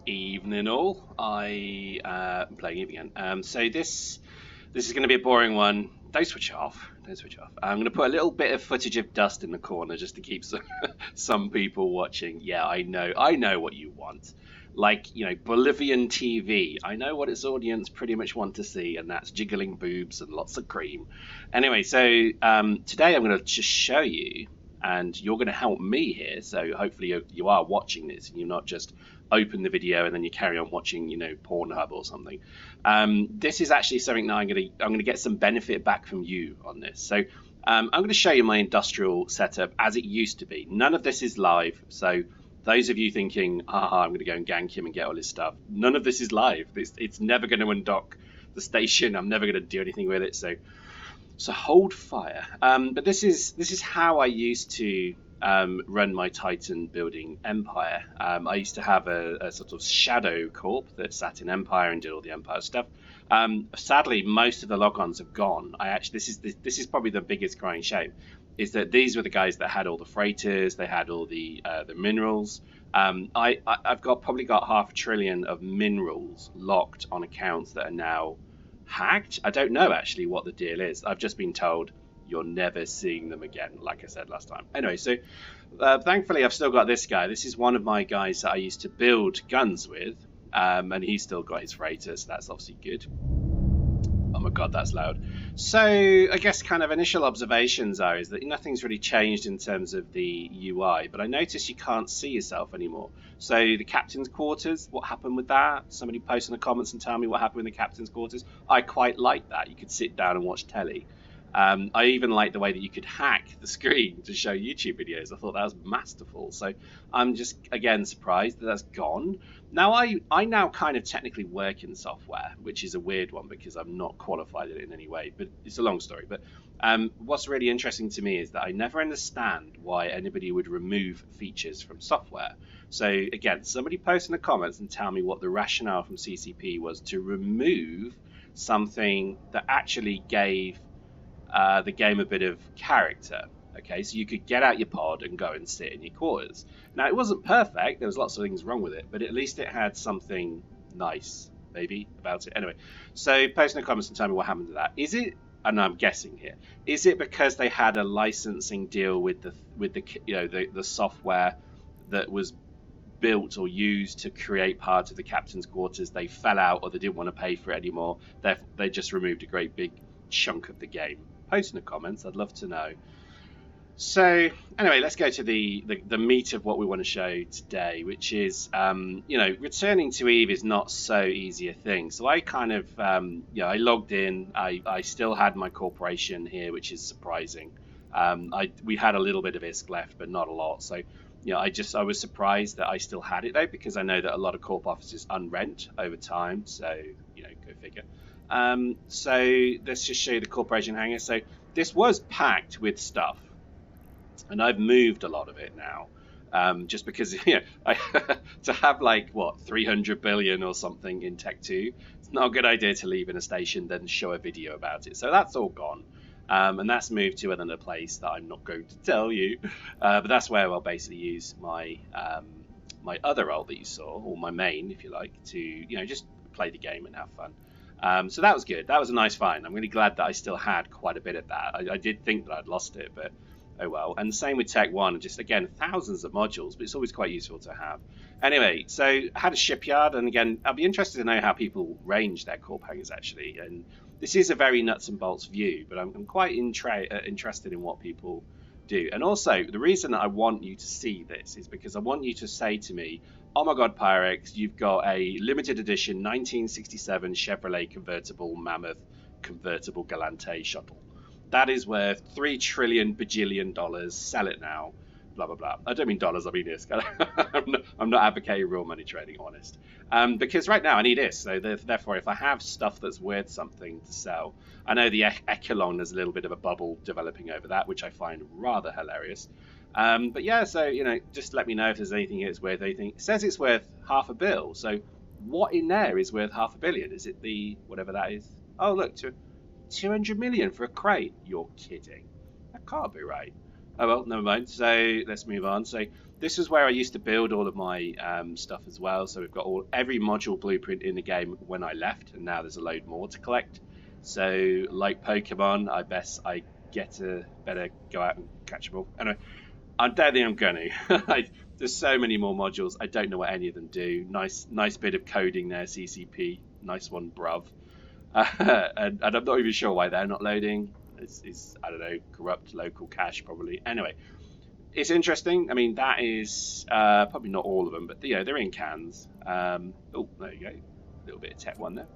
Evening all. I'm playing Eve again. So this is going to be a boring one. Don't switch off. Don't switch off. I'm going to put a little bit of footage of dust in the corner just to keep some people watching. Yeah, I know what you want. Like, Bolivian TV. I know what its audience pretty much want to see, and that's jiggling boobs and lots of cream. Anyway, so today I'm going to just show you, and you're going to help me here. So hopefully you are watching this, and you're not just open the video and then you carry on watching, Pornhub or something. This is actually something that I'm going to get some benefit back from you on this. So I'm going to show you my industrial setup as it used to be. None of this is live. So those of you thinking, I'm going to go and gank him and get all his stuff, none of this is live. It's never going to undock the station. I'm never going to do anything with it. So hold fire. But this is how I used to run my Titan building empire. I used to have a sort of shadow corp that sat in Empire and did all the Empire stuff. Sadly, most of the logons have gone. This is probably the biggest crying shame, is that these were the guys that had all the freighters, they had all the minerals. I've probably got 500 billion of minerals locked on accounts that are now hacked. I don't know actually what the deal is. I've just been told you're never seeing them again, like I said last time. Anyway, so thankfully I've still got this guy. This is one of my guys that I used to build guns with, and he's still got his freighter, so that's obviously good. Oh my god, that's loud. So I guess kind of initial observations is that nothing's really changed in terms of the UI, but I notice you can't see yourself anymore. So the captain's quarters, what happened with that? Somebody post in the comments and tell me what happened with the captain's quarters. I quite like that. You could sit down and watch telly. I even like the way that you could hack the screen to show YouTube videos. I thought that was masterful. So I'm just, again, surprised that that's gone. Now, I now kind of technically work in software, which is a weird one because I'm not qualified in it in any way, but it's a long story. But what's really interesting to me is that I never understand why anybody would remove features from software. So again, somebody post in the comments and tell me what the rationale from CCP was to remove something that actually gave the game a bit of character. Okay, so you could get out your pod and go and sit in your quarters. Now, it wasn't perfect. There was lots of things wrong with it, but at least it had something nice, maybe, about it. Anyway, so post in the comments and tell me what happened to that. Is it, and I'm guessing here, is it because they had a licensing deal with the software that was built or used to create part of the captain's quarters? They fell out, or they didn't want to pay for it anymore. They just removed a great big chunk of the game. Post in the comments, I'd love to know. So anyway, let's go to the meat of what we want to show today, which is returning to Eve is not so easy a thing. So I kind of I logged in. I still had my corporation here, which is surprising. We had a little bit of ISK left, but not a lot. So I was surprised that I still had it though, because I know that a lot of corp offices unrent over time. So go figure. So let's just show you the corporation hangar. So this was packed with stuff, and I've moved a lot of it now, just because to have like 300 billion or something in Tech 2, it's not a good idea to leave in a station then show a video about it. So that's all gone, and that's moved to another place that I'm not going to tell you, but that's where I'll basically use my my other ult that you saw, or my main if you like, to just play the game and have fun. So that was good. That was a nice find. I'm really glad that I still had quite a bit of that. I did think that I'd lost it, but oh well. And the same with Tech 1, just again, thousands of modules, but it's always quite useful to have. Anyway, so I had a shipyard, and again, I'll be interested to know how people range their corp hangars actually. And this is a very nuts and bolts view, but I'm quite interested in what people do. And also, the reason that I want you to see this is because I want you to say to me, oh my god, Pyrex, you've got a limited edition 1967 Chevrolet convertible Mammoth convertible Galante shuttle. That is worth $3 trillion bajillion. Sell it now. Blah, blah, blah. I don't mean dollars, I mean ISK. I'm not advocating real money trading, honest. Because right now I need ISK. So therefore, if I have stuff that's worth something to sell, I know the Echelon, there's a little bit of a bubble developing over that, which I find rather hilarious. But yeah, so, just let me know if there's anything that's worth anything. It says it's worth $500 million. So what in there is worth $500 million? Is it the, whatever that is? Oh, look, 200 million for a crate. You're kidding. That can't be right. Oh, well, never mind. So let's move on. So this is where I used to build all of my stuff as well. So we've got every module blueprint in the game when I left, and now there's a load more to collect. So like Pokemon, I better go out and catch them all. Anyway, I don't think I'm going to. There's so many more modules. I don't know what any of them do. Nice bit of coding there, CCP. Nice one, bruv. And I'm not even sure why they're not loading. It's I don't know, corrupt local cache probably. Anyway, it's interesting. I mean, that is probably not all of them, but you know, they're in cans. Oh, there you go. A little bit of tech one there.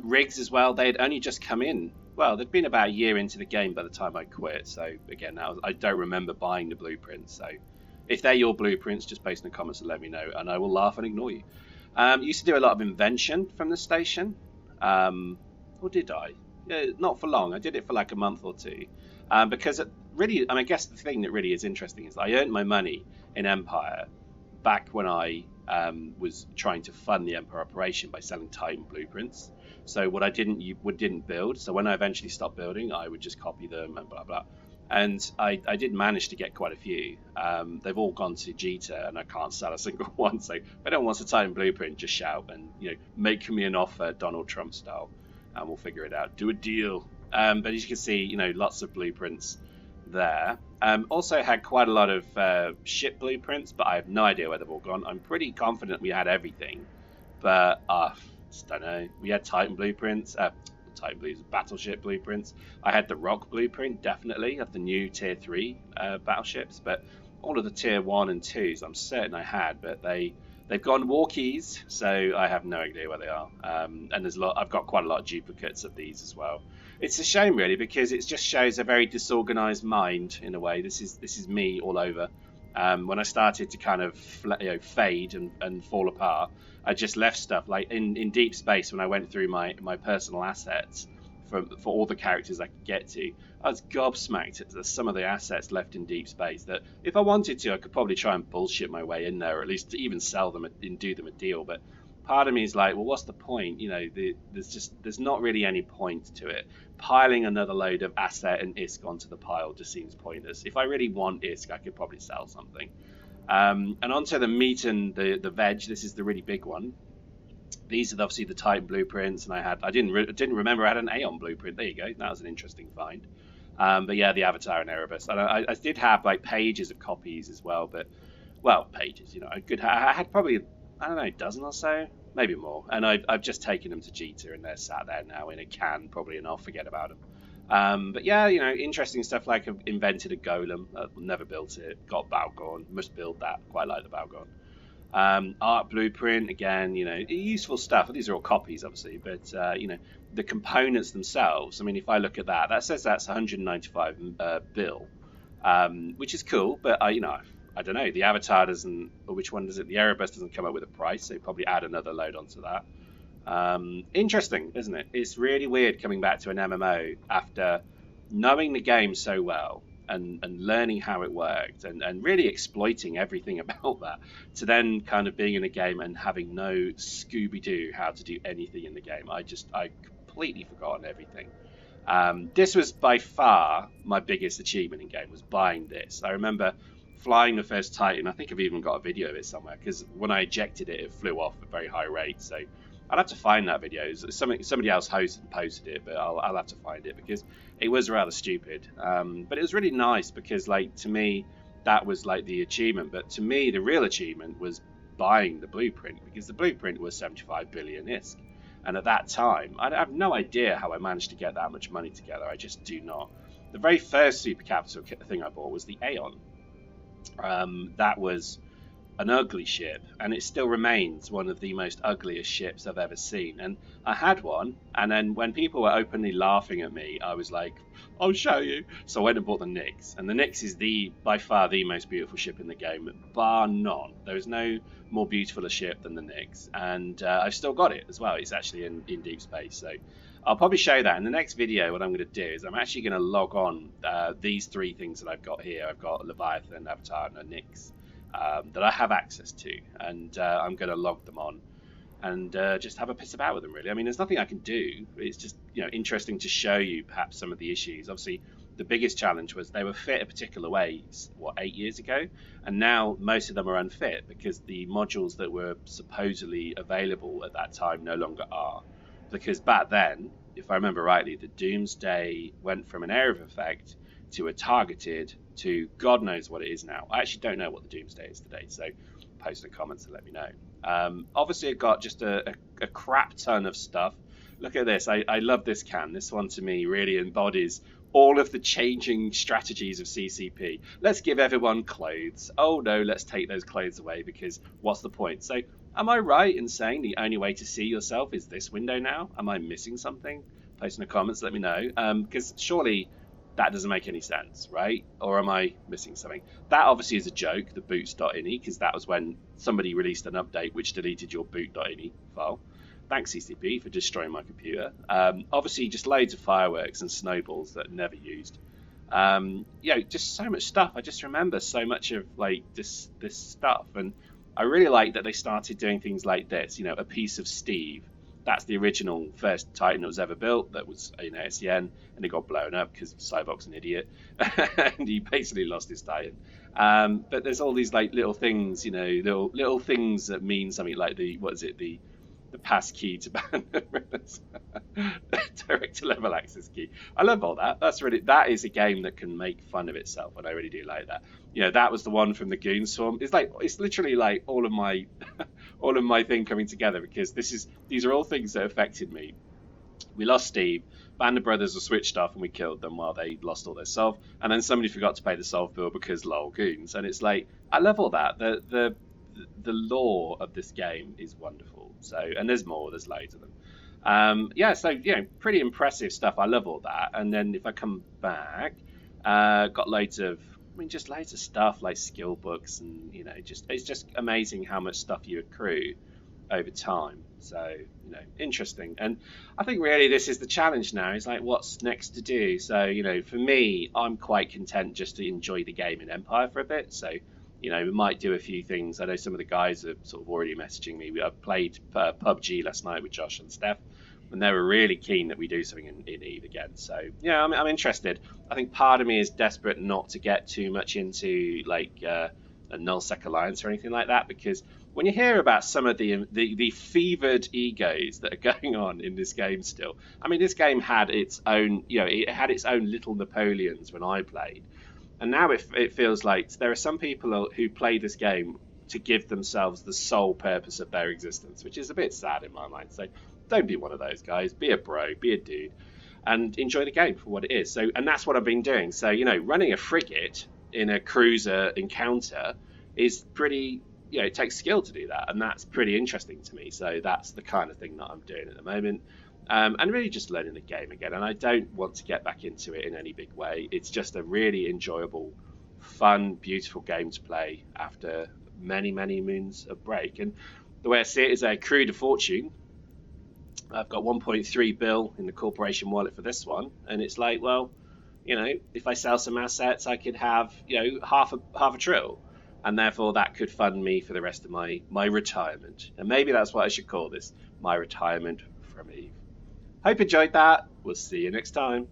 Rigs as well. They had only just come in. Well, they'd been about a year into the game by the time I quit. So again, I don't remember buying the blueprints. So if they're your blueprints, just post in the comments and let me know, and I will laugh and ignore you. Used to do a lot of invention from the station. Or did I? Yeah, not for long. I did it for like a month or two. Because it really, and I guess the thing that really is interesting is I earned my money in Empire back when I was trying to fund the Empire operation by selling Titan blueprints. So what I didn't build. So when I eventually stopped building, I would just copy them and blah blah. And I did manage to get quite a few. They've all gone to Jita, and I can't sell a single one. So if anyone wants a Titan blueprint, just shout and make me an offer, Donald Trump style, and we'll figure it out. Do a deal. But as you can see, lots of blueprints there. Also had quite a lot of ship blueprints, but I have no idea where they've all gone. I'm pretty confident we had everything, but just don't know. We had Titan blueprints, battleship blueprints. I had the Rock blueprint, definitely, of the new Tier 3 battleships, but all of the Tier 1 and 2s I'm certain I had, but they've gone walkies, so I have no idea where they are. And I've got quite a lot of duplicates of these as well. It's a shame, really, because it just shows a very disorganized mind in a way. This is me all over. When I started to kind of fade and fall apart, I just left stuff like in deep space. When I went through my personal assets for all the characters I could get to, I was gobsmacked at some of the assets left in deep space that if I wanted to, I could probably try and bullshit my way in there, or at least to even sell them and do them a deal. But part of me is like, well, what's the point? There's not really any point to it. Piling another load of asset and ISK onto the pile just seems pointless. If I really want ISK, I could probably sell something. And onto the meat and the veg. This is the really big one. These are obviously the Titan blueprints, and I didn't remember I had an Aeon blueprint. There you go. That was an interesting find. But yeah, the Avatar and Erebus. And I did have like pages of copies as well, but pages. I had probably, I don't know, a dozen or so, maybe more. And I've just taken them to Jita, and they're sat there now in a can probably, and I'll forget about them. But yeah, interesting stuff like I've invented a golem. Never built it. Got Balgorn. Must build that. Quite like the Balgorn. Art blueprint, again, useful stuff. These are all copies, obviously, but the components themselves. I mean, if I look at that says that's 195 bill, which is cool. But I don't know. The Avatar doesn't, or which one does it? The Erebus doesn't come up with a price, so probably add another load onto that. Interesting, isn't it? It's really weird coming back to an MMO after knowing the game so well and learning how it worked and really exploiting everything about that, to then kind of being in a game and having no Scooby-Doo how to do anything in the game. I completely forgotten everything. This was by far my biggest achievement in game, was buying this. I remember flying the first Titan. I think I've even got a video of it somewhere, because when I ejected it, it flew off at very high rates. So I'll have to find that video. Somebody else hosted and posted it, but I'll have to find it, because it was rather stupid. But it was really nice, because to me, that was like the achievement. But to me, the real achievement was buying the blueprint, because the blueprint was 75 billion ISK. And at that time, I have no idea how I managed to get that much money together. I just do not. The very first super capital thing I bought was the Aeon. That was an ugly ship, and it still remains one of the most ugliest ships I've ever seen. And I had one, and then when people were openly laughing at me, I was like, I'll show you. So I went and bought the Nyx, and the Nyx is by far the most beautiful ship in the game, bar none. There is no more beautiful a ship than the Nyx, and I've still got it as well. It's actually in deep space, so I'll probably show that in the next video. What I'm going to do is I'm actually going to log on these three things that I've got here. I've got Leviathan, Avatar, and a Nyx. That I have access to, and I'm going to log them on and just have a piss about with them, really. I mean, there's nothing I can do. It's just interesting to show you perhaps some of the issues. Obviously, the biggest challenge was they were fit a particular way, what, 8 years ago, and now most of them are unfit because the modules that were supposedly available at that time no longer are. Because back then, if I remember rightly, the Doomsday went from an area of effect to a targeted to God knows what it is now. I actually don't know what the Doomsday is today, so post in the comments and let me know. Obviously, it got just a crap ton of stuff. Look at this. I love this can. This one to me really embodies all of the changing strategies of CCP. Let's give everyone clothes. Oh no, let's take those clothes away because what's the point? So am I right in saying the only way to see yourself is this window now? Am I missing something? Post in the comments, let me know. Because surely that doesn't make any sense, right? Or am I missing something? That obviously is a joke, the boots.ini, because that was when somebody released an update which deleted your boot.ini file. Thanks, CCP, for destroying my computer. Obviously, just loads of fireworks and snowballs that are never used. Just so much stuff. I just remember so much of like this stuff, and I really like that they started doing things like this. A piece of Steve. That's the original first Titan that was ever built. That was in SEN, and it got blown up because Cyborg's an idiot, and he basically lost his Titan. But there's all these like little things, little things that mean something, like the pass key to ban director level access key. I love all that. That is a game that can make fun of itself, and I really do like that. That was the one from the Goon Swarm. It's literally like all of my all of my thing coming together, because these are all things that affected me. We lost Steve. Band of Brothers were switched off, and we killed them while they lost all their solve. And then somebody forgot to pay the solve bill because lol goons. And it's like, I love all that. The lore of this game is wonderful. So, and there's more. There's loads of them. Pretty impressive stuff. I love all that. And then if I come back, got loads of stuff like skill books, and it's just amazing how much stuff you accrue over time. So interesting. And I think really this is the challenge now. Is like, what's next to do? So for me, I'm quite content just to enjoy the game in Empire for a bit. So we might do a few things. I know some of the guys are sort of already messaging me. I played PUBG last night with Josh and Steph, and they were really keen that we do something in Eve again. So I'm interested. I think part of me is desperate not to get too much into like a nullsec alliance or anything like that, because when you hear about some of the fevered egos that are going on in this game still, I mean, this game had its own, it had its own little Napoleons when I played. And now it feels like there are some people who play this game to give themselves the sole purpose of their existence, which is a bit sad in my mind. So don't be one of those guys. Be a bro, be a dude, and enjoy the game for what it is. So, and that's what I've been doing. So, running a frigate in a cruiser encounter is pretty, it takes skill to do that. And that's pretty interesting to me. So that's the kind of thing that I'm doing at the moment. And really just learning the game again. And I don't want to get back into it in any big way. It's just a really enjoyable, fun, beautiful game to play after many, many moons of break. And the way I see it is a crew de fortune. I've got 1.3 bill in the corporation wallet for this one. And it's like, well, if I sell some assets, I could have, half a trill. And therefore that could fund me for the rest of my retirement. And maybe that's what I should call this, my retirement from Eve. Hope you enjoyed that. We'll see you next time.